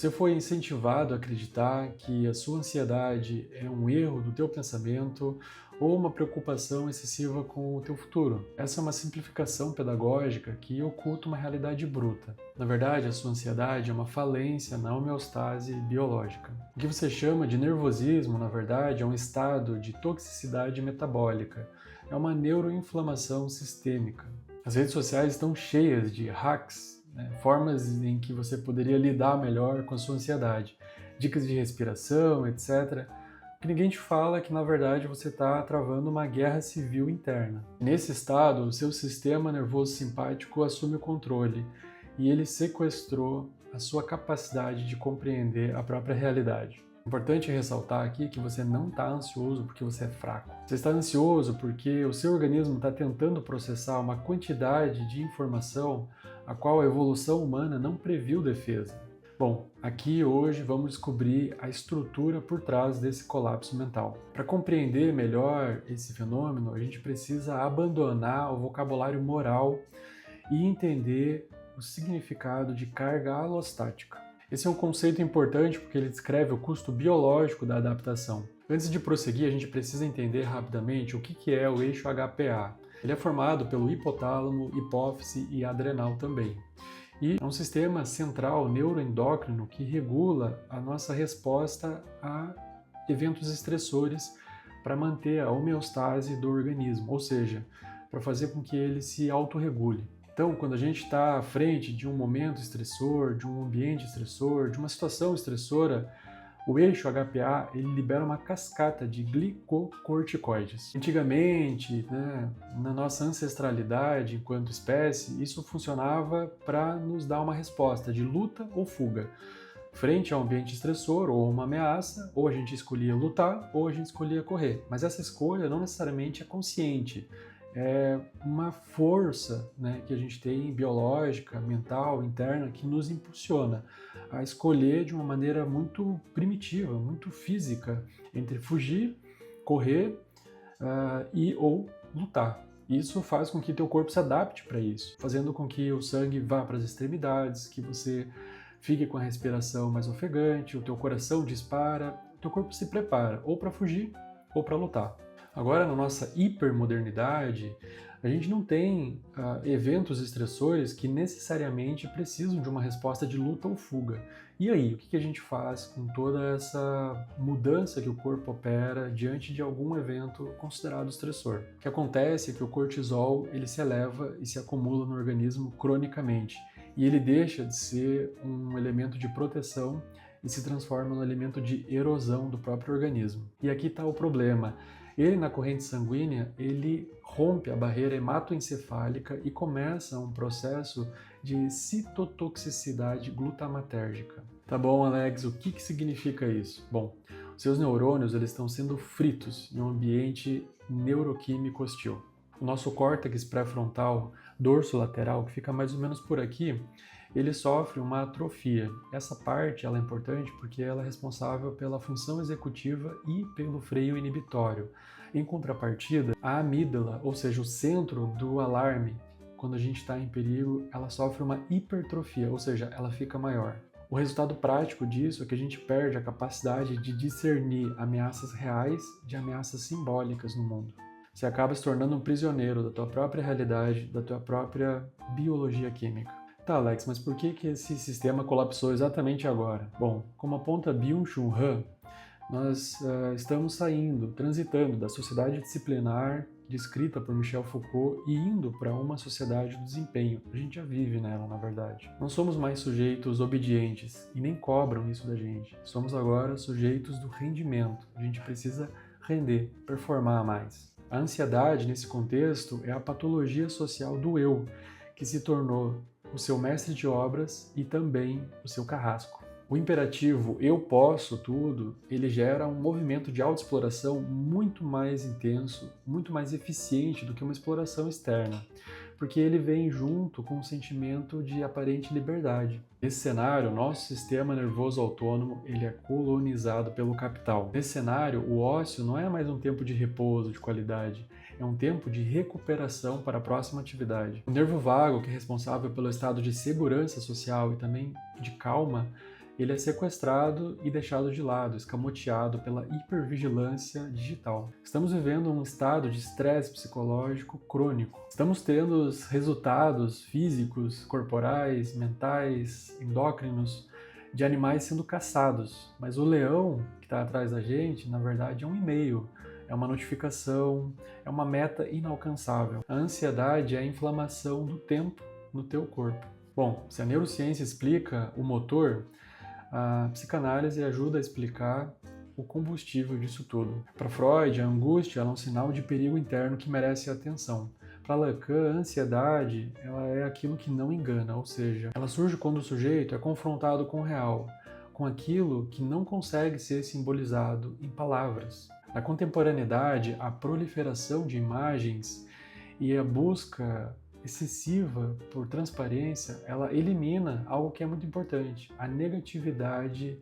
Você foi incentivado a acreditar que a sua ansiedade é um erro do teu pensamento ou uma preocupação excessiva com o teu futuro. Essa é uma simplificação pedagógica que oculta uma realidade bruta. Na verdade, a sua ansiedade é uma falência na homeostase biológica. O que você chama de nervosismo, na verdade, é um estado de toxicidade metabólica. É uma neuroinflamação sistêmica. As redes sociais estão cheias de hacks, formas em que você poderia lidar melhor com a sua ansiedade, dicas de respiração, etc. O que ninguém te fala é que, na verdade, você está travando uma guerra civil interna. Nesse estado, o seu sistema nervoso simpático assume o controle e ele sequestrou a sua capacidade de compreender a própria realidade. Importante ressaltar aqui que você não está ansioso porque você é fraco. Você está ansioso porque o seu organismo está tentando processar uma quantidade de informação a qual a evolução humana não previu defesa. Bom, aqui hoje vamos descobrir a estrutura por trás desse colapso mental. Para compreender melhor esse fenômeno, a gente precisa abandonar o vocabulário moral e entender o significado de carga alostática. Esse é um conceito importante porque ele descreve o custo biológico da adaptação. Antes de prosseguir, a gente precisa entender rapidamente o que é o eixo HPA. Ele é formado pelo hipotálamo, hipófise e adrenal também. E é um sistema central neuroendócrino que regula a nossa resposta a eventos estressores para manter a homeostase do organismo, ou seja, para fazer com que ele se autorregule. Então, quando a gente está à frente de um momento estressor, de um ambiente estressor, de uma situação estressora, o eixo HPA ele libera uma cascata de glicocorticoides. Antigamente, na nossa ancestralidade enquanto espécie, isso funcionava para nos dar uma resposta de luta ou fuga. Frente a um ambiente estressor ou uma ameaça, ou a gente escolhia lutar ou a gente escolhia correr. Mas essa escolha não necessariamente é consciente. É uma força que a gente tem biológica, mental, interna, que nos impulsiona a escolher de uma maneira muito primitiva, muito física, entre fugir, correr e ou lutar. Isso faz com que teu corpo se adapte para isso, fazendo com que o sangue vá para as extremidades, que você fique com a respiração mais ofegante, o teu coração dispara, o teu corpo se prepara ou para fugir ou para lutar. Agora, na nossa hipermodernidade, a gente não tem eventos estressores que necessariamente precisam de uma resposta de luta ou fuga. E aí, o que a gente faz com toda essa mudança que o corpo opera diante de algum evento considerado estressor? O que acontece é que o cortisol ele se eleva e se acumula no organismo cronicamente. E ele deixa de ser um elemento de proteção e se transforma num elemento de erosão do próprio organismo. E aqui está o problema. Ele, na corrente sanguínea, ele rompe a barreira hematoencefálica e começa um processo de citotoxicidade glutamatérgica. Tá bom, Alex, o que significa isso? Bom, os seus neurônios eles estão sendo fritos em um ambiente neuroquímico hostil. O nosso córtex pré-frontal dorso-lateral, que fica mais ou menos por aqui, ele sofre uma atrofia. Essa parte ela é importante porque ela é responsável pela função executiva e pelo freio inibitório. Em contrapartida, a amígdala, ou seja, o centro do alarme, quando a gente está em perigo, ela sofre uma hipertrofia, ou seja, ela fica maior. O resultado prático disso é que a gente perde a capacidade de discernir ameaças reais de ameaças simbólicas no mundo. Você acaba se tornando um prisioneiro da tua própria realidade, da tua própria biologia química. Tá, Alex, mas por que esse sistema colapsou exatamente agora? Bom, como aponta Byung-Chul Han, nós estamos transitando da sociedade disciplinar descrita por Michel Foucault e indo para uma sociedade do desempenho. A gente já vive nela, na verdade. Não somos mais sujeitos obedientes e nem cobram isso da gente. Somos agora sujeitos do rendimento. A gente precisa render, performar mais. A ansiedade, nesse contexto, é a patologia social do eu, que se tornou o seu mestre de obras e também o seu carrasco. O imperativo eu posso tudo, ele gera um movimento de autoexploração muito mais intenso, muito mais eficiente do que uma exploração externa, porque ele vem junto com um sentimento de aparente liberdade. Nesse cenário, nosso sistema nervoso autônomo ele é colonizado pelo capital. Nesse cenário, o ócio não é mais um tempo de repouso, de qualidade, é um tempo de recuperação para a próxima atividade. O nervo vago, que é responsável pelo estado de segurança social e também de calma, ele é sequestrado e deixado de lado, escamoteado pela hipervigilância digital. Estamos vivendo um estado de estresse psicológico crônico. Estamos tendo os resultados físicos, corporais, mentais, endócrinos de animais sendo caçados, mas o leão que está atrás da gente, na verdade, é um e-mail, é uma notificação, é uma meta inalcançável. A ansiedade é a inflamação do tempo no teu corpo. Bom, se a neurociência explica o motor, a psicanálise ajuda a explicar o combustível disso tudo. Para Freud, a angústia é um sinal de perigo interno que merece atenção. Para Lacan, a ansiedade ela é aquilo que não engana, ou seja, ela surge quando o sujeito é confrontado com o real, com aquilo que não consegue ser simbolizado em palavras. Na contemporaneidade, a proliferação de imagens e a busca excessiva por transparência, ela elimina algo que é muito importante, a negatividade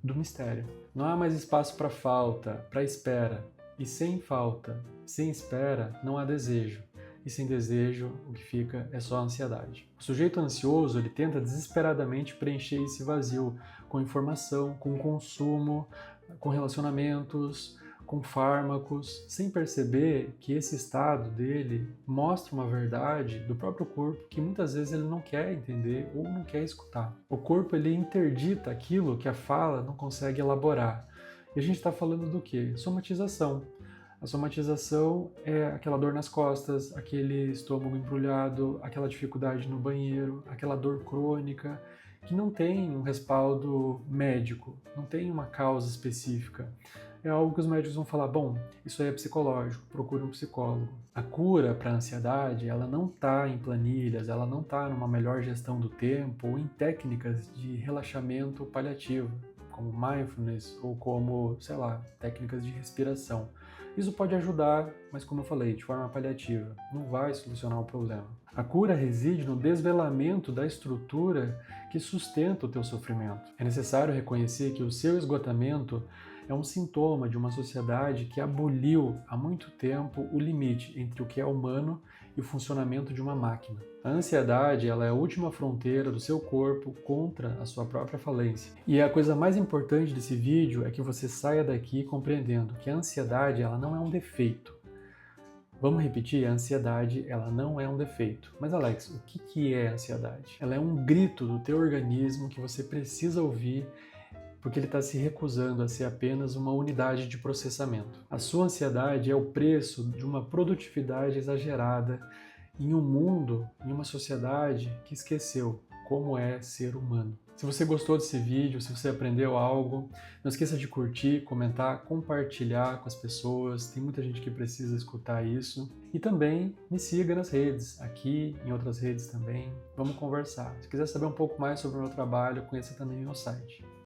do mistério. Não há mais espaço para falta, para espera. E sem falta, sem espera, não há desejo. E sem desejo, o que fica é só ansiedade. O sujeito ansioso, ele tenta desesperadamente preencher esse vazio com informação, com consumo, com relacionamentos, com fármacos, sem perceber que esse estado dele mostra uma verdade do próprio corpo que muitas vezes ele não quer entender ou não quer escutar. O corpo ele interdita aquilo que a fala não consegue elaborar. E a gente está falando do quê? Somatização. A somatização é aquela dor nas costas, aquele estômago embrulhado, aquela dificuldade no banheiro, aquela dor crônica que não tem um respaldo médico, não tem uma causa específica. É algo que os médicos vão falar, bom, isso aí é psicológico, procure um psicólogo. A cura para a ansiedade, ela não está em planilhas, ela não está numa melhor gestão do tempo ou em técnicas de relaxamento paliativo, como mindfulness ou como, sei lá, técnicas de respiração. Isso pode ajudar, mas como eu falei, de forma paliativa, não vai solucionar o problema. A cura reside no desvelamento da estrutura que sustenta o teu sofrimento. É necessário reconhecer que o seu esgotamento é um sintoma de uma sociedade que aboliu há muito tempo o limite entre o que é humano e o funcionamento de uma máquina. A ansiedade ela é a última fronteira do seu corpo contra a sua própria falência. E a coisa mais importante desse vídeo é que você saia daqui compreendendo que a ansiedade ela não é um defeito. Vamos repetir? A ansiedade ela não é um defeito. Mas Alex, o que é ansiedade? Ela é um grito do teu organismo que você precisa ouvir porque ele está se recusando a ser apenas uma unidade de processamento. A sua ansiedade é o preço de uma produtividade exagerada em um mundo, em uma sociedade que esqueceu como é ser humano. Se você gostou desse vídeo, se você aprendeu algo, não esqueça de curtir, comentar, compartilhar com as pessoas. Tem muita gente que precisa escutar isso. E também me siga nas redes, aqui, em outras redes também. Vamos conversar. Se quiser saber um pouco mais sobre o meu trabalho, conheça também meu site.